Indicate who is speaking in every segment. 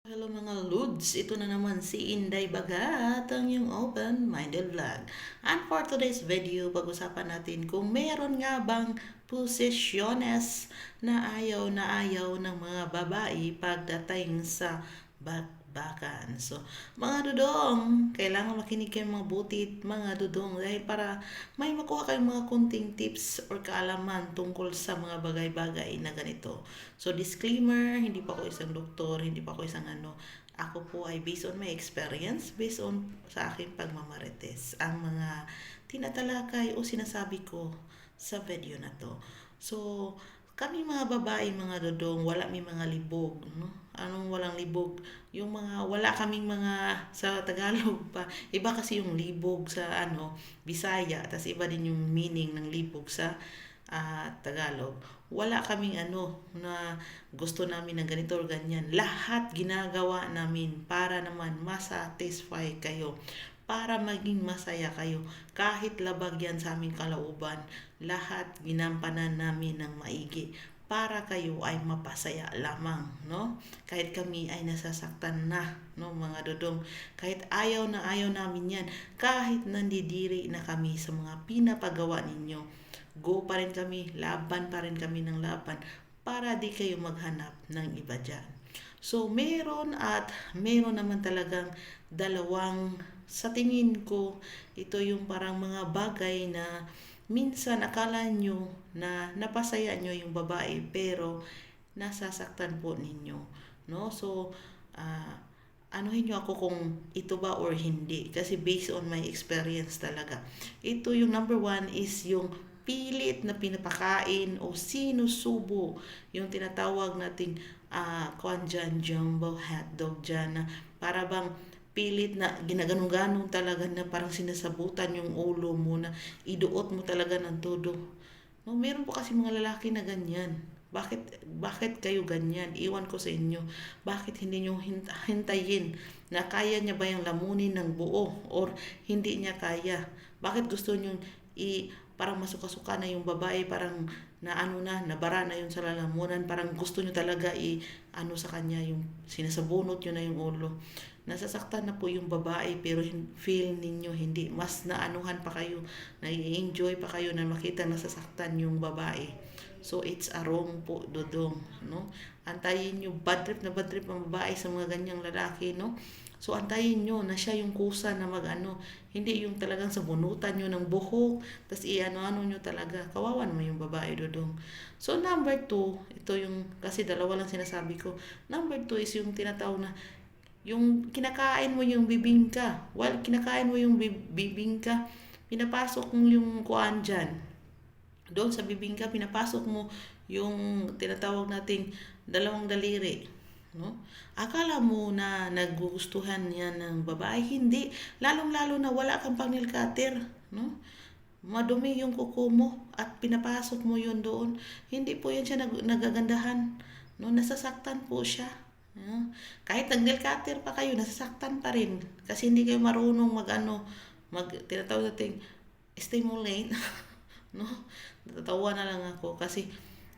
Speaker 1: Hello mga Lods, ito na naman si Inday Bagat, ang iyong open-minded vlog. And for today's video, pag-usapan natin kung meron nga bang posisyones na ayaw ng mga babae pagdating sa bakbakan. So, mga dudong, kailangan makinig kayo mabuti mga dudong dahil para may makuha kayong mga kunting tips or kaalaman tungkol sa mga bagay-bagay na ganito. So, disclaimer, hindi pa ako isang doktor, hindi pa ako isang ano. Ako po ay based on my experience, based on sa aking pagmamarites, ang mga tinatalakay o sinasabi ko sa video na to. So, kami mga babae, mga dodong, wala may mga libog, no? Anong walang libog? Yung mga, wala kaming mga, sa Tagalog pa, iba kasi yung libog sa ano, Bisaya, tas iba din yung meaning ng libog sa Tagalog. Wala kaming ano na gusto namin ng ganito or ganyan. Lahat ginagawa namin para naman masatisfy kayo, para maging masaya kayo. Kahit labag yan sa aming kalooban, lahat ginampanan namin ng maigi para kayo ay mapasaya lamang, no? Kahit kami ay nasasaktan na, no, mga dodong. Kahit ayaw na ayaw namin yan, kahit nandidiri na kami sa mga pinapagawa ninyo, go pa rin kami, laban pa rin kami ng laban para di kayo maghanap ng iba dyan. So, meron at meron naman talagang dalawang, sa tingin ko, ito yung parang mga bagay na minsan akala nyo na napasaya nyo yung babae pero nasasaktan po ninyo. No? So, anuhin nyo ako kung ito ba or hindi. Kasi based on my experience talaga. Ito yung number one is yung pilit na pinapakain o sinusubo. Yung tinatawag nating kuan dyan, jumbo hotdog dyan na para bang pilit na ginaganong-ganong talaga na parang sinasabutan yung ulo mo na iduot mo talaga ng todo. No, meron po kasi mga lalaki na ganyan. Bakit kayo ganyan? Iwan ko sa inyo. Bakit hindi nyo hintayin na kaya niya ba yung lamunin ng buo or hindi niya kaya? Bakit gusto nyo parang masuka-suka na yung babae, parang na ano na, nabara na yun sa lalamunan, parang gusto nyo talaga ano sa kanya, yung sinasabunot nyo na yung ulo. Nasasaktan na po yung babae pero feel ninyo hindi, mas naanuhan pa kayo, nai-enjoy pa kayo na makita nasasaktan yung babae. So it's a wrong po, dodong, no? Antayin nyo, bad trip ang babae sa mga ganyang lalaki, no? So antayin nyo na siya yung kusa na mag-ano, hindi yung talagang sabunutan nyo ng buhok, tas i-ano-ano nyo talaga, kawawan mo yung babae, dodong. So number two, ito yung, kasi dalawa lang sinasabi ko, number two is yung tinatawag na yung kinakain mo yung bibingka. While kinakain mo yung bibingka, pinapasok mo yung kuan dyan. Doon sa bibingka, pinapasok mo yung tinatawag nating dalawang daliri. No? Akala mo na nagugustuhan yan ng babae. Hindi. Lalong-lalo na wala kang pang-nail cutter. No? Madumi yung kuko mo at pinapasok mo yun doon. Hindi po yan siya nagagandahan. No? Nasasaktan po siya. Kahit nag-nail cutter pa kayo, nasasaktan pa rin. Kasi hindi kayo marunong tinatawag natin, stimulate. No? Natatawa na lang ako kasi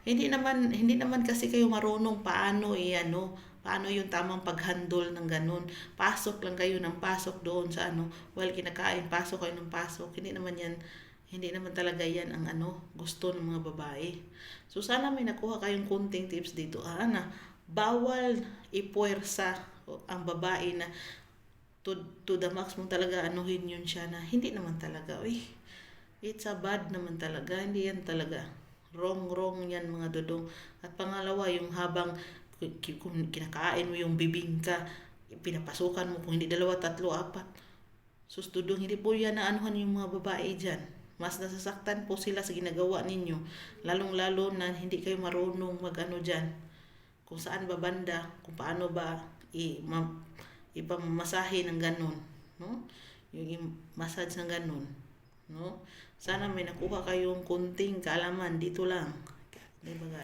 Speaker 1: hindi naman kasi kayo marunong paano yung tamang paghandle ng ganun. Pasok lang kayo ng pasok doon sa while kinakain, pasok kayo ng pasok. Hindi naman talaga yan ang gusto ng mga babae. So sana may nakuha kayong kunting tips dito. Bawal ipuwersa ang babae na to the max mo talaga anuhin yun siya na hindi naman talaga. It's a bad naman talaga. Hindi yan talaga. Wrong yan mga dodong. At pangalawa, yung habang kinakain mo yung bibingka, pinapasukan mo kung hindi dalawa, tatlo, apat. Dodong, hindi po yan na anuhan yung mga babae dyan. Mas nasasaktan po sila sa ginagawa ninyo. Lalong-lalo na hindi kayo marunong dyan. Kung saan ba banda, kung paano ba ipamamasahe ng ganun, no? Yung massage ng ganun, no? Sana may nakuha kayong kunting kaalaman dito lang. Di ba?